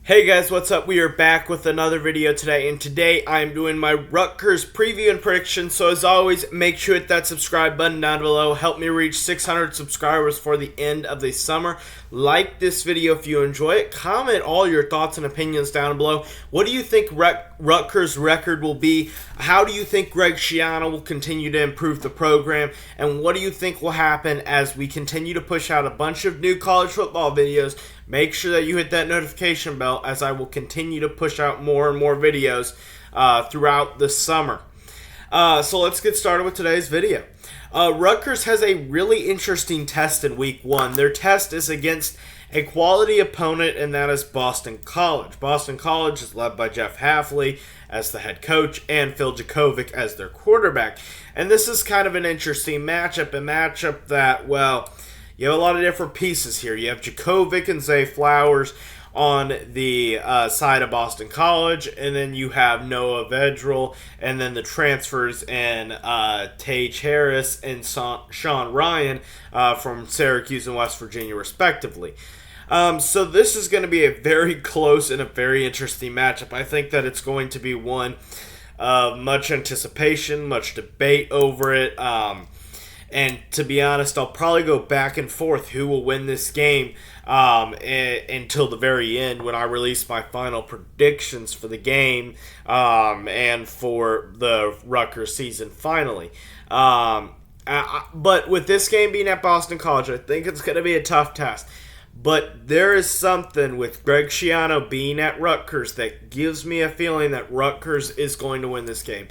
Hey guys, what's up? We are back with another video today, and today I'm doing my Rutgers preview and prediction. So as always, make sure to hit that subscribe button down below. Help me reach 600 subscribers for the end of the summer. Like this video if you enjoy it. Comment all your thoughts and opinions down below. What do you think Rutgers' record will be? How do you think Greg Schiano will continue to improve the program? And what do you think will happen as we continue to push out a bunch of new college football videos? Make sure that you hit that notification bell as I will continue to push out more and more videos throughout the summer. So let's get started with today's video. Rutgers has a really interesting test in week 1. Their test is against a quality opponent, and that is Boston College. Boston College is led by Jeff Hafley as the head coach and Phil Jurkovec as their quarterback. And this is kind of an interesting matchup that, well, you have a lot of different pieces here. You have Jurkovec and Zay Flowers on the side of Boston College, and then you have Noah Vedral, and then the transfers and Tage Harris and Sean Ryan from Syracuse and West Virginia, respectively. So this is going to be a very close and a very interesting matchup. I think that it's going to be one of much anticipation, much debate over it. And to be honest, I'll probably go back and forth who will win this game until the very end when I release my final predictions for the game and for the Rutgers season finally. But with this game being at Boston College, I think it's going to be a tough test. But there is something with Greg Schiano being at Rutgers that gives me a feeling that Rutgers is going to win this game.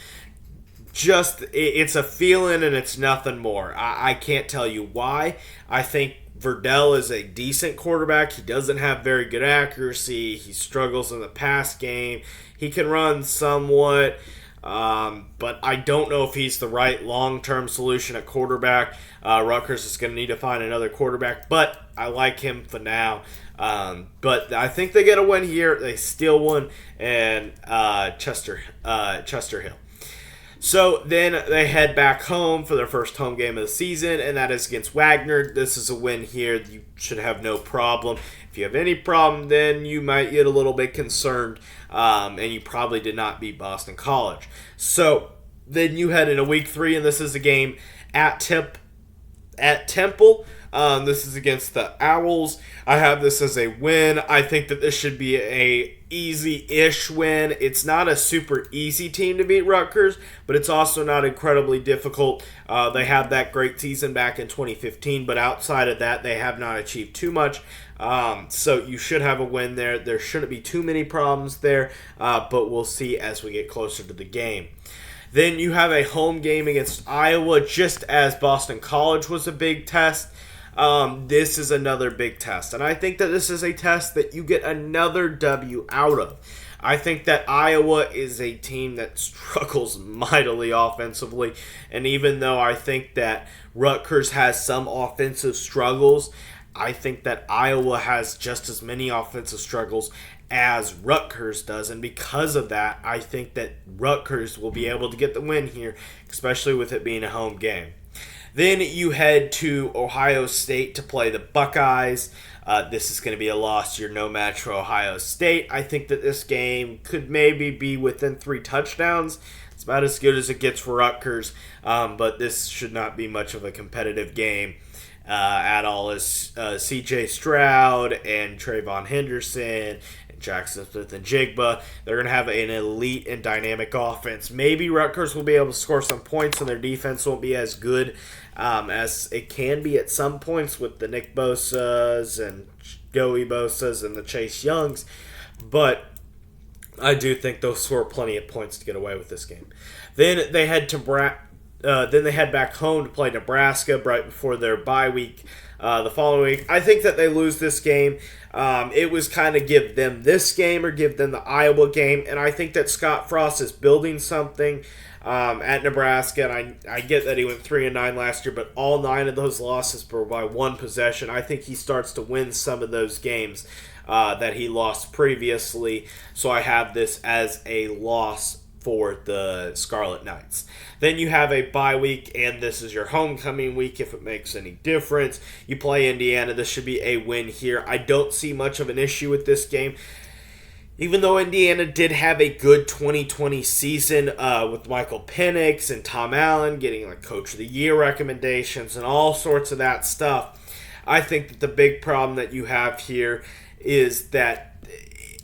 It's a feeling and it's nothing more. I can't tell you why. I think Verdell is a decent quarterback. He doesn't have very good accuracy. He struggles in the pass game. He can run somewhat, but I don't know if he's the right long-term solution at quarterback. Rutgers is going to need to find another quarterback, but I like him for now. But I think they get a win here. They steal one, and Chester Hill. So then they head back home for their first home game of the season, and that is against Wagner. This is a win here. You should have no problem. If you have any problem, then you might get a little bit concerned, and you probably did not beat Boston College. So then you head into week 3, and this is a game at Temple. This is against the Owls. I have this as a win. I think that this should be a easy-ish win. It's not a super easy team to beat Rutgers, but it's also not incredibly difficult. They had that great season back in 2015, but outside of that, they have not achieved too much. So you should have a win there. There shouldn't be too many problems there, but we'll see as we get closer to the game. Then you have a home game against Iowa, just as Boston College was a big test. This is another big test, and I think that this is a test that you get another W out of. I think that Iowa is a team that struggles mightily offensively, and even though I think that Rutgers has some offensive struggles, I think that Iowa has just as many offensive struggles as Rutgers does, and because of that, I think that Rutgers will be able to get the win here, especially with it being a home game. Then you head to Ohio State to play the Buckeyes. This is going to be a loss. You're no match for Ohio State. I think that this game could maybe be within 3 touchdowns. It's about as good as it gets for Rutgers, but this should not be much of a competitive game at all, as C.J. Stroud and Trayvon Henderson and Jackson Smith and Jigba, they're going to have an elite and dynamic offense. Maybe Rutgers will be able to score some points, and their defense won't be as good as it can be at some points with the Nick Bosa's and Joey Bosa's and the Chase Youngs, but I do think they'll score plenty of points to get away with this game. Then they head back home to play Nebraska right before their bye week the following week. I think that they lose this game. It was kind of give them this game or give them the Iowa game, and I think that Scott Frost is building something at Nebraska, and I get that he went 3-9 last year, but all 9 of those losses were by 1 possession. I think he starts to win some of those games that he lost previously, so I have this as a loss for the Scarlet Knights. Then you have a bye week, and this is your homecoming week if it makes any difference. You play Indiana. This should be a win here. I don't see much of an issue with this game. Even though Indiana did have a good 2020 season with Michael Penix and Tom Allen getting like Coach of the Year recommendations and all sorts of that stuff, I think that the big problem that you have here is that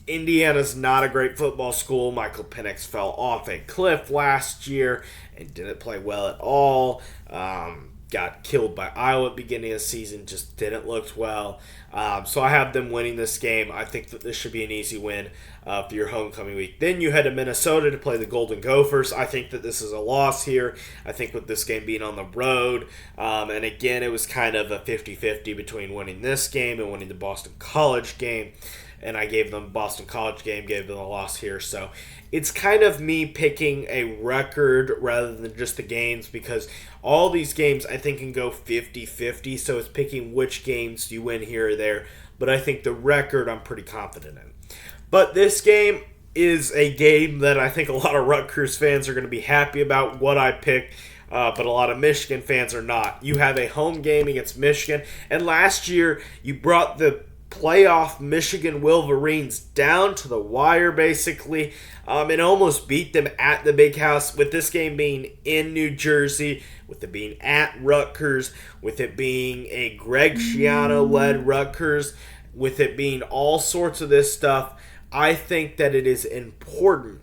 Indiana's not a great football school. Michael Penix fell off a cliff last year and didn't play well at all. Got killed by Iowa at the beginning of the season, just didn't look well. So I have them winning this game. I think that this should be an easy win for your homecoming week. Then you head to Minnesota to play the Golden Gophers. I think that this is a loss here. I think with this game being on the road, and again, it was kind of a 50-50 between winning this game and winning the Boston College game. And I gave them Boston College game, gave them a loss here. So it's kind of me picking a record rather than just the games, because all these games I think can go 50-50. So it's picking which games you win here or there. But I think the record I'm pretty confident in. But this game is a game that I think a lot of Rutgers fans are going to be happy about what I picked. But a lot of Michigan fans are not. You have a home game against Michigan. And last year you brought the playoff Michigan Wolverines down to the wire, basically, and almost beat them at the Big House, with this game being in New Jersey, with it being at Rutgers, with it being a Greg Schiano-led Rutgers, with it being all sorts of this stuff. I think that it is important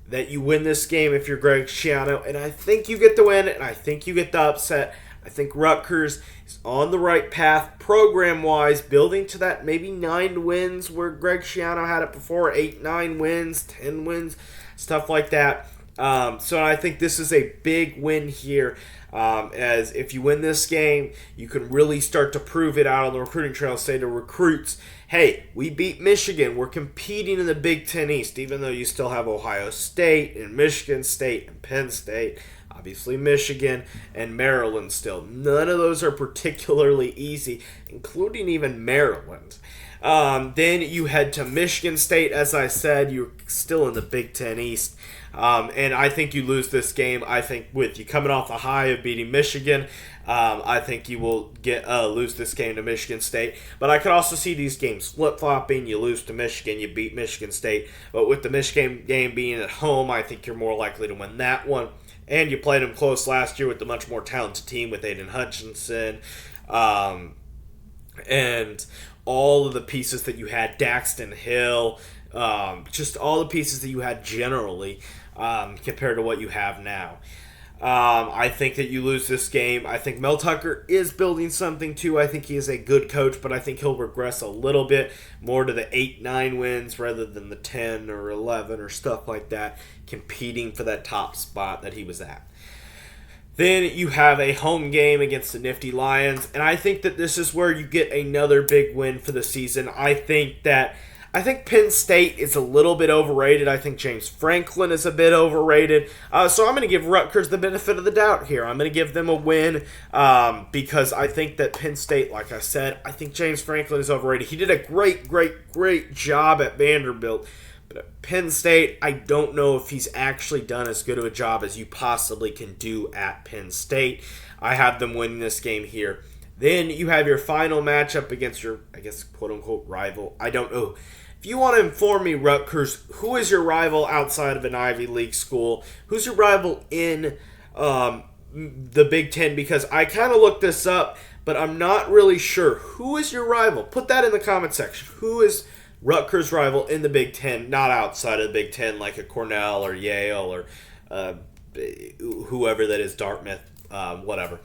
that you win this game if you're Greg Schiano, and I think you get the win, and I think you get the upset. I think Rutgers is on the right path program-wise, building to that maybe 9 wins where Greg Schiano had it before, 8, 9 wins, 10 wins, stuff like that. So I think this is a big win here, as if you win this game, you can really start to prove it out on the recruiting trail, say to recruits, hey, we beat Michigan, we're competing in the Big Ten East, even though you still have Ohio State and Michigan State and Penn State, obviously Michigan and Maryland still. None of those are particularly easy, including even Maryland. Then you head to Michigan State. As I said, you're still in the Big Ten East. And I think you lose this game. I think with you coming off the high of beating Michigan, I think you will lose this game to Michigan State. But I could also see these games flip-flopping. You lose to Michigan, you beat Michigan State. But with the Michigan game being at home, I think you're more likely to win that one. And you played them close last year with the much more talented team with Aiden Hutchinson. And all of the pieces that you had, Daxton Hill, just all the pieces that you had generally compared to what you have now. I think that you lose this game. I think Mel Tucker is building something too. I think he is a good coach, but I think he'll regress a little bit more to the 8-9 wins rather than the 10 or 11 or stuff like that, competing for that top spot that he was at. Then you have a home game against the Nifty Lions, and I think that this is where you get another big win for the season. I think Penn State is a little bit overrated. I think James Franklin is a bit overrated. So I'm going to give Rutgers the benefit of the doubt here. I'm going to give them a win because I think that Penn State, like I said, I think James Franklin is overrated. He did a great job at Vanderbilt. But at Penn State, I don't know if he's actually done as good of a job as you possibly can do at Penn State. I have them winning this game here. Then you have your final matchup against your, I guess, quote-unquote rival. I don't know. If you want to inform me, Rutgers, who is your rival outside of an Ivy League school? Who's your rival in the Big Ten? Because I kind of looked this up, but I'm not really sure. Who is your rival? Put that in the comment section. Who is Rutgers' rival in the Big Ten, not outside of the Big Ten, like a Cornell or Yale or whoever that is, Dartmouth, whatever.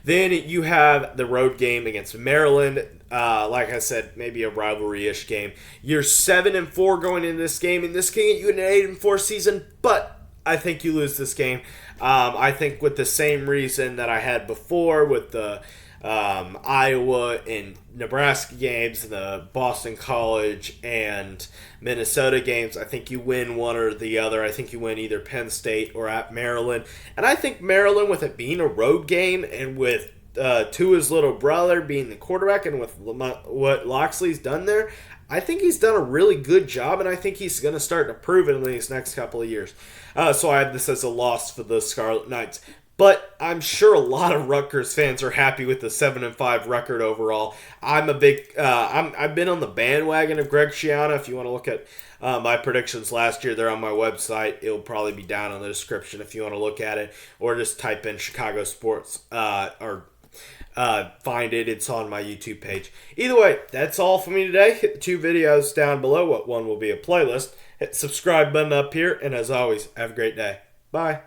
Then you have the road game against Maryland. Like I said, maybe a rivalry-ish game. You're 7-4 going into this game, and this can get you an 8-4 season, but I think you lose this game. I think with the same reason that I had before with the Iowa and Nebraska games, the Boston College and Minnesota games, I think you win one or the other. I think you win either Penn State or at Maryland. And I think Maryland, with it being a road game and with Tua's little brother being the quarterback and with what Loxley's done there, I think he's done a really good job, and I think he's going to start to prove it in these next couple of years. So I have this as a loss for the Scarlet Knights. But I'm sure a lot of Rutgers fans are happy with the 7-5 record overall. I'm a big. I've been on the bandwagon of Greg Schiano. If you want to look at my predictions last year, they're on my website. It'll probably be down in the description if you want to look at it, or just type in Chicago sports or find it. It's on my YouTube page. Either way, that's all for me today. Hit the 2 videos down below. What one will be a playlist. Hit the subscribe button up here, and as always, have a great day. Bye.